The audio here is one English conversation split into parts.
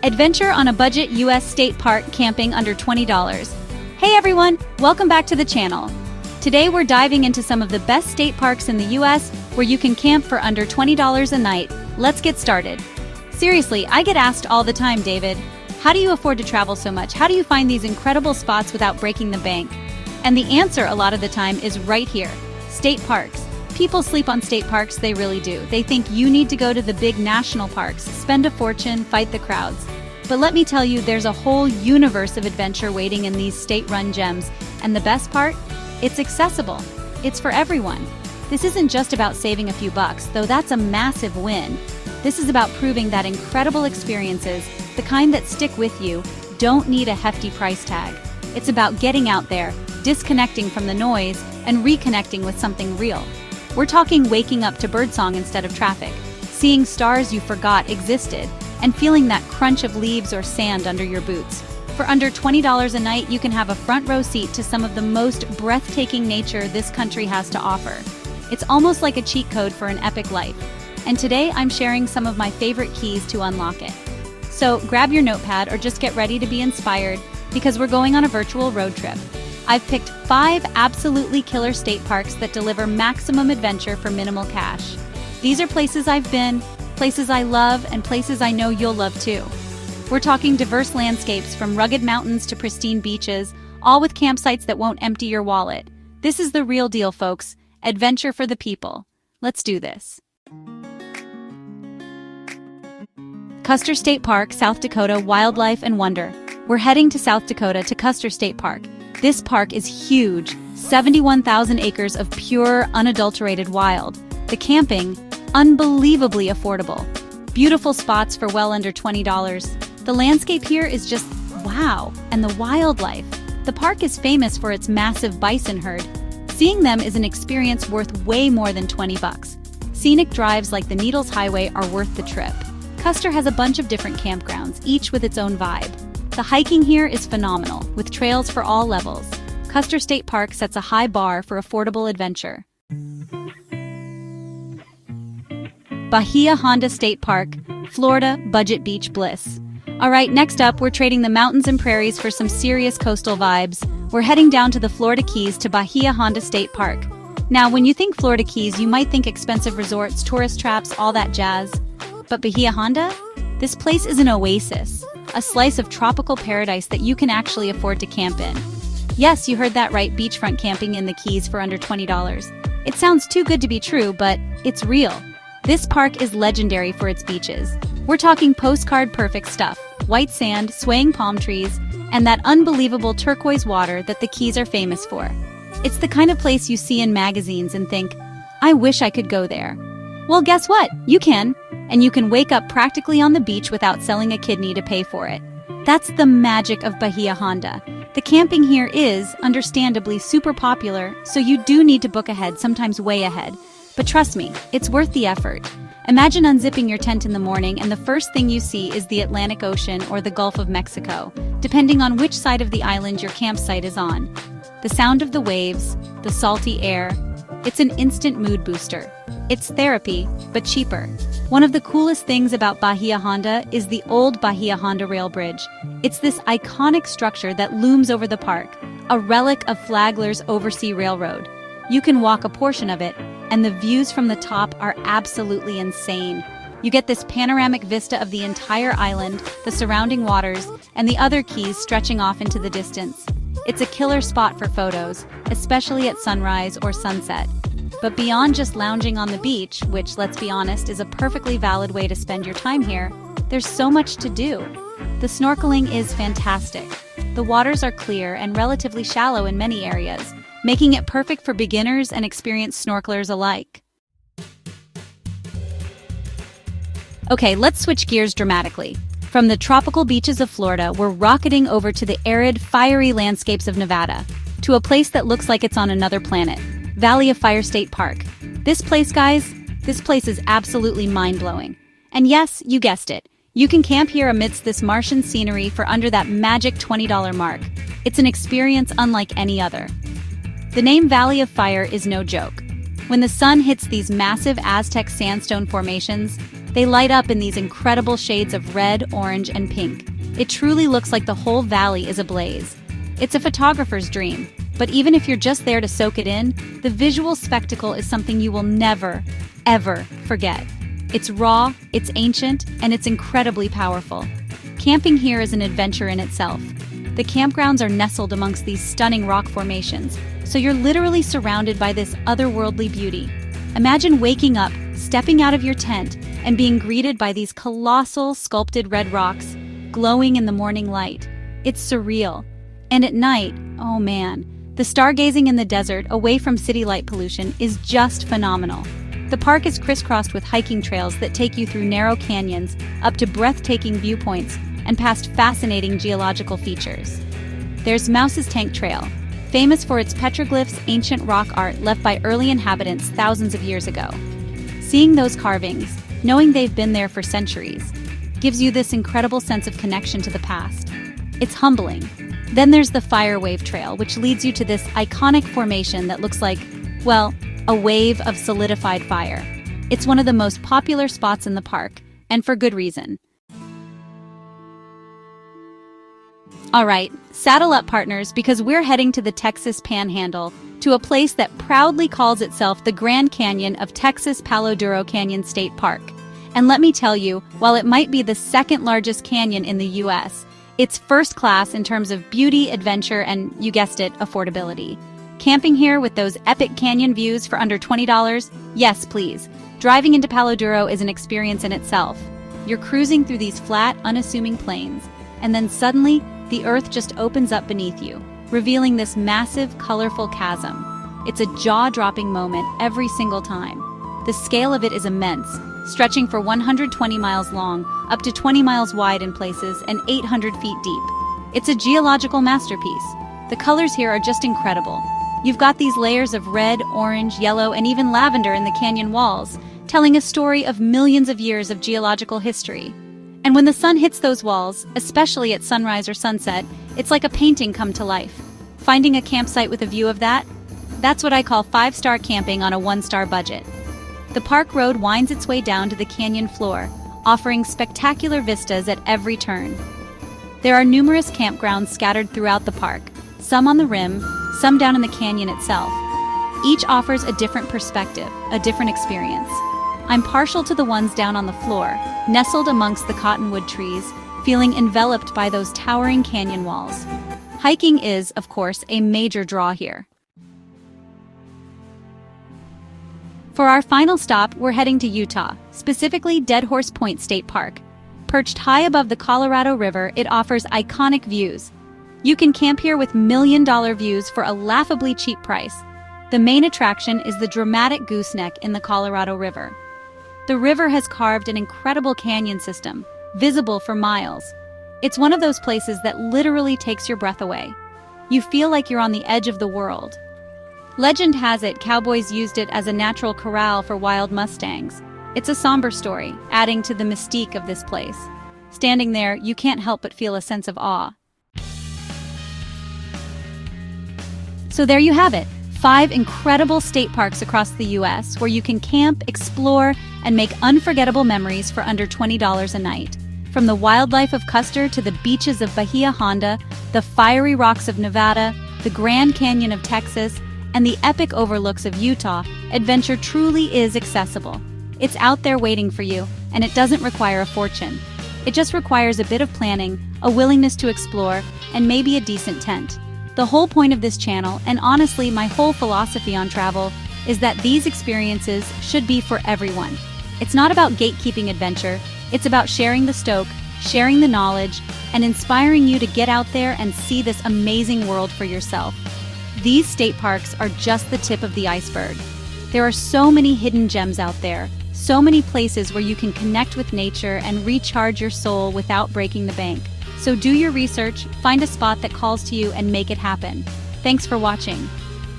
Adventure on a budget U.S. state park camping under $20. Hey everyone, welcome back to the channel. Today we're diving into some of the best state parks in the U.S. where you can camp for under $20 a night. Let's get started. Seriously, I get asked all the time, David, how do you afford to travel so much? How do you find these incredible spots without breaking the bank? And the answer a lot of the time is right here, state parks. People sleep on state parks, they really do. They think you need to go to the big national parks, spend a fortune, fight the crowds. But let me tell you, there's a whole universe of adventure waiting in these state-run gems. And the best part? It's accessible. It's for everyone. This isn't just about saving a few bucks, though that's a massive win. This is about proving that incredible experiences, the kind that stick with you, don't need a hefty price tag. It's about getting out there, disconnecting from the noise, and reconnecting with something real. We're talking waking up to birdsong instead of traffic, seeing stars you forgot existed, and feeling that crunch of leaves or sand under your boots. For under $20 a night, you can have a front row seat to some of the most breathtaking nature this country has to offer. It's almost like a cheat code for an epic life. And today I'm sharing some of my favorite keys to unlock it. So grab your notepad or just get ready to be inspired because we're going on a virtual road trip. I've picked 5 absolutely killer state parks that deliver maximum adventure for minimal cash. These are places I've been, places I love, and places I know you'll love too. We're talking diverse landscapes from rugged mountains to pristine beaches, all with campsites that won't empty your wallet. This is the real deal, folks. Adventure for the people. Let's do this. Custer State Park, South Dakota, Wildlife and Wonder. We're heading to South Dakota to Custer State Park. This park is huge, 71,000 acres of pure, unadulterated wild. The camping, unbelievably affordable. Beautiful spots for well under $20. The landscape here is just wow, and the wildlife. The park is famous for its massive bison herd. Seeing them is an experience worth way more than $20. Scenic drives like the Needles Highway are worth the trip. Custer has a bunch of different campgrounds, each with its own vibe. The hiking here is phenomenal, with trails for all levels. Custer State Park sets a high bar for affordable adventure. Bahia Honda State Park, Florida, budget beach bliss. All right, next up, we're trading the mountains and prairies for some serious coastal vibes. We're heading down to the Florida Keys to Bahia Honda State Park. Now, when you think Florida Keys, you might think expensive resorts, tourist traps, all that jazz. But Bahia Honda? This place is an oasis, a slice of tropical paradise that you can actually afford to camp in. Yes, you heard that right, beachfront camping in the Keys for under $20. It sounds too good to be true, but it's real. This park is legendary for its beaches. We're talking postcard-perfect stuff, white sand, swaying palm trees, and that unbelievable turquoise water that the Keys are famous for. It's the kind of place you see in magazines and think, I wish I could go there. Well, guess what? You can. And you can wake up practically on the beach without selling a kidney to pay for it. That's the magic of Bahia Honda. The camping here is, understandably, super popular, so you do need to book ahead, sometimes way ahead. But trust me, it's worth the effort. Imagine unzipping your tent in the morning and the first thing you see is the Atlantic Ocean or the Gulf of Mexico, depending on which side of the island your campsite is on. The sound of the waves, the salty air, it's an instant mood booster. It's therapy, but cheaper. One of the coolest things about Bahia Honda is the old Bahia Honda Rail Bridge. It's this iconic structure that looms over the park, a relic of Flagler's Oversea Railroad. You can walk a portion of it, and the views from the top are absolutely insane. You get this panoramic vista of the entire island, the surrounding waters, and the other keys stretching off into the distance. It's a killer spot for photos, especially at sunrise or sunset. But beyond just lounging on the beach, which, let's be honest, is a perfectly valid way to spend your time here, there's so much to do. The snorkeling is fantastic. The waters are clear and relatively shallow in many areas, making it perfect for beginners and experienced snorkelers alike. Okay, let's switch gears dramatically. From the tropical beaches of Florida, we're rocketing over to the arid, fiery landscapes of Nevada, to a place that looks like it's on another planet, Valley of Fire State Park. This place, guys, this place is absolutely mind-blowing. And yes, you guessed it, you can camp here amidst this Martian scenery for under that magic $20 mark. It's an experience unlike any other. The name Valley of Fire is no joke. When the sun hits these massive Aztec sandstone formations, they light up in these incredible shades of red, orange, and pink. It truly looks like the whole valley is ablaze. It's a photographer's dream, but even if you're just there to soak it in, the visual spectacle is something you will never, ever forget. It's raw, it's ancient, and it's incredibly powerful. Camping here is an adventure in itself. The campgrounds are nestled amongst these stunning rock formations, so you're literally surrounded by this otherworldly beauty. Imagine waking up, stepping out of your tent, and being greeted by these colossal sculpted red rocks glowing in the morning light. It's surreal. And at night, oh man, the stargazing in the desert away from city light pollution is just phenomenal. The park is crisscrossed with hiking trails that take you through narrow canyons, up to breathtaking viewpoints, and past fascinating geological features. There's Mouse's Tank Trail, famous for its petroglyphs, ancient rock art left by early inhabitants thousands of years ago. Seeing those carvings, knowing they've been there for centuries, gives you this incredible sense of connection to the past. It's humbling. Then there's the Fire Wave Trail, which leads you to this iconic formation that looks like, well, a wave of solidified fire. It's one of the most popular spots in the park, and for good reason. All right, saddle up, partners, because we're heading to the Texas Panhandle, to a place that proudly calls itself the Grand Canyon of Texas Palo Duro Canyon State Park. And let me tell you, while it might be the second largest canyon in the U.S., it's first class in terms of beauty, adventure, and, you guessed it, affordability. Camping here with those epic canyon views for under $20? Yes, please. Driving into Palo Duro is an experience in itself. You're cruising through these flat, unassuming plains, and then suddenly, the earth just opens up beneath you, revealing this massive, colorful chasm. It's a jaw-dropping moment every single time. The scale of it is immense, stretching for 120 miles long, up to 20 miles wide in places, and 800 feet deep. It's a geological masterpiece. The colors here are just incredible. You've got these layers of red, orange, yellow, and even lavender in the canyon walls, telling a story of millions of years of geological history. And when the sun hits those walls, especially at sunrise or sunset, it's like a painting come to life. Finding a campsite with a view of that? That's what I call 5-star camping on a 1-star budget. The park road winds its way down to the canyon floor, offering spectacular vistas at every turn. There are numerous campgrounds scattered throughout the park, some on the rim, some down in the canyon itself. Each offers a different perspective, a different experience. I'm partial to the ones down on the floor, nestled amongst the cottonwood trees, feeling enveloped by those towering canyon walls. Hiking is, of course, a major draw here. For our final stop, we're heading to Utah, specifically Dead Horse Point State Park. Perched high above the Colorado River, it offers iconic views. You can camp here with million-dollar views for a laughably cheap price. The main attraction is the dramatic gooseneck in the Colorado River. The river has carved an incredible canyon system, visible for miles. It's one of those places that literally takes your breath away. You feel like you're on the edge of the world. Legend has it cowboys used it as a natural corral for wild mustangs. It's a somber story, adding to the mystique of this place. Standing there, you can't help but feel a sense of awe. So there you have it. 5 incredible state parks across the U.S. where you can camp, explore, and make unforgettable memories for under $20 a night. From the wildlife of Custer to the beaches of Bahia Honda, the fiery rocks of Nevada, the Grand Canyon of Texas, and the epic overlooks of Utah, adventure truly is accessible. It's out there waiting for you, and it doesn't require a fortune. It just requires a bit of planning, a willingness to explore, and maybe a decent tent. The whole point of this channel, and honestly my whole philosophy on travel, is that these experiences should be for everyone. It's not about gatekeeping adventure, it's about sharing the stoke, sharing the knowledge, and inspiring you to get out there and see this amazing world for yourself. These state parks are just the tip of the iceberg. There are so many hidden gems out there, so many places where you can connect with nature and recharge your soul without breaking the bank. So do your research, find a spot that calls to you, and make it happen. Thanks for watching.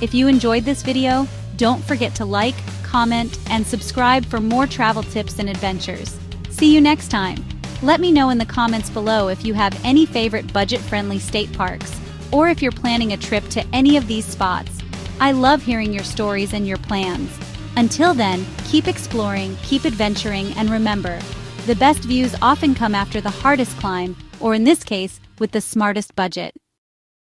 If you enjoyed this video, don't forget to like, comment, and subscribe for more travel tips and adventures. See you next time. Let me know in the comments below if you have any favorite budget-friendly state parks, or if you're planning a trip to any of these spots. I love hearing your stories and your plans. Until then, keep exploring, keep adventuring, and remember, the best views often come after the hardest climb, or in this case, with the smartest budget.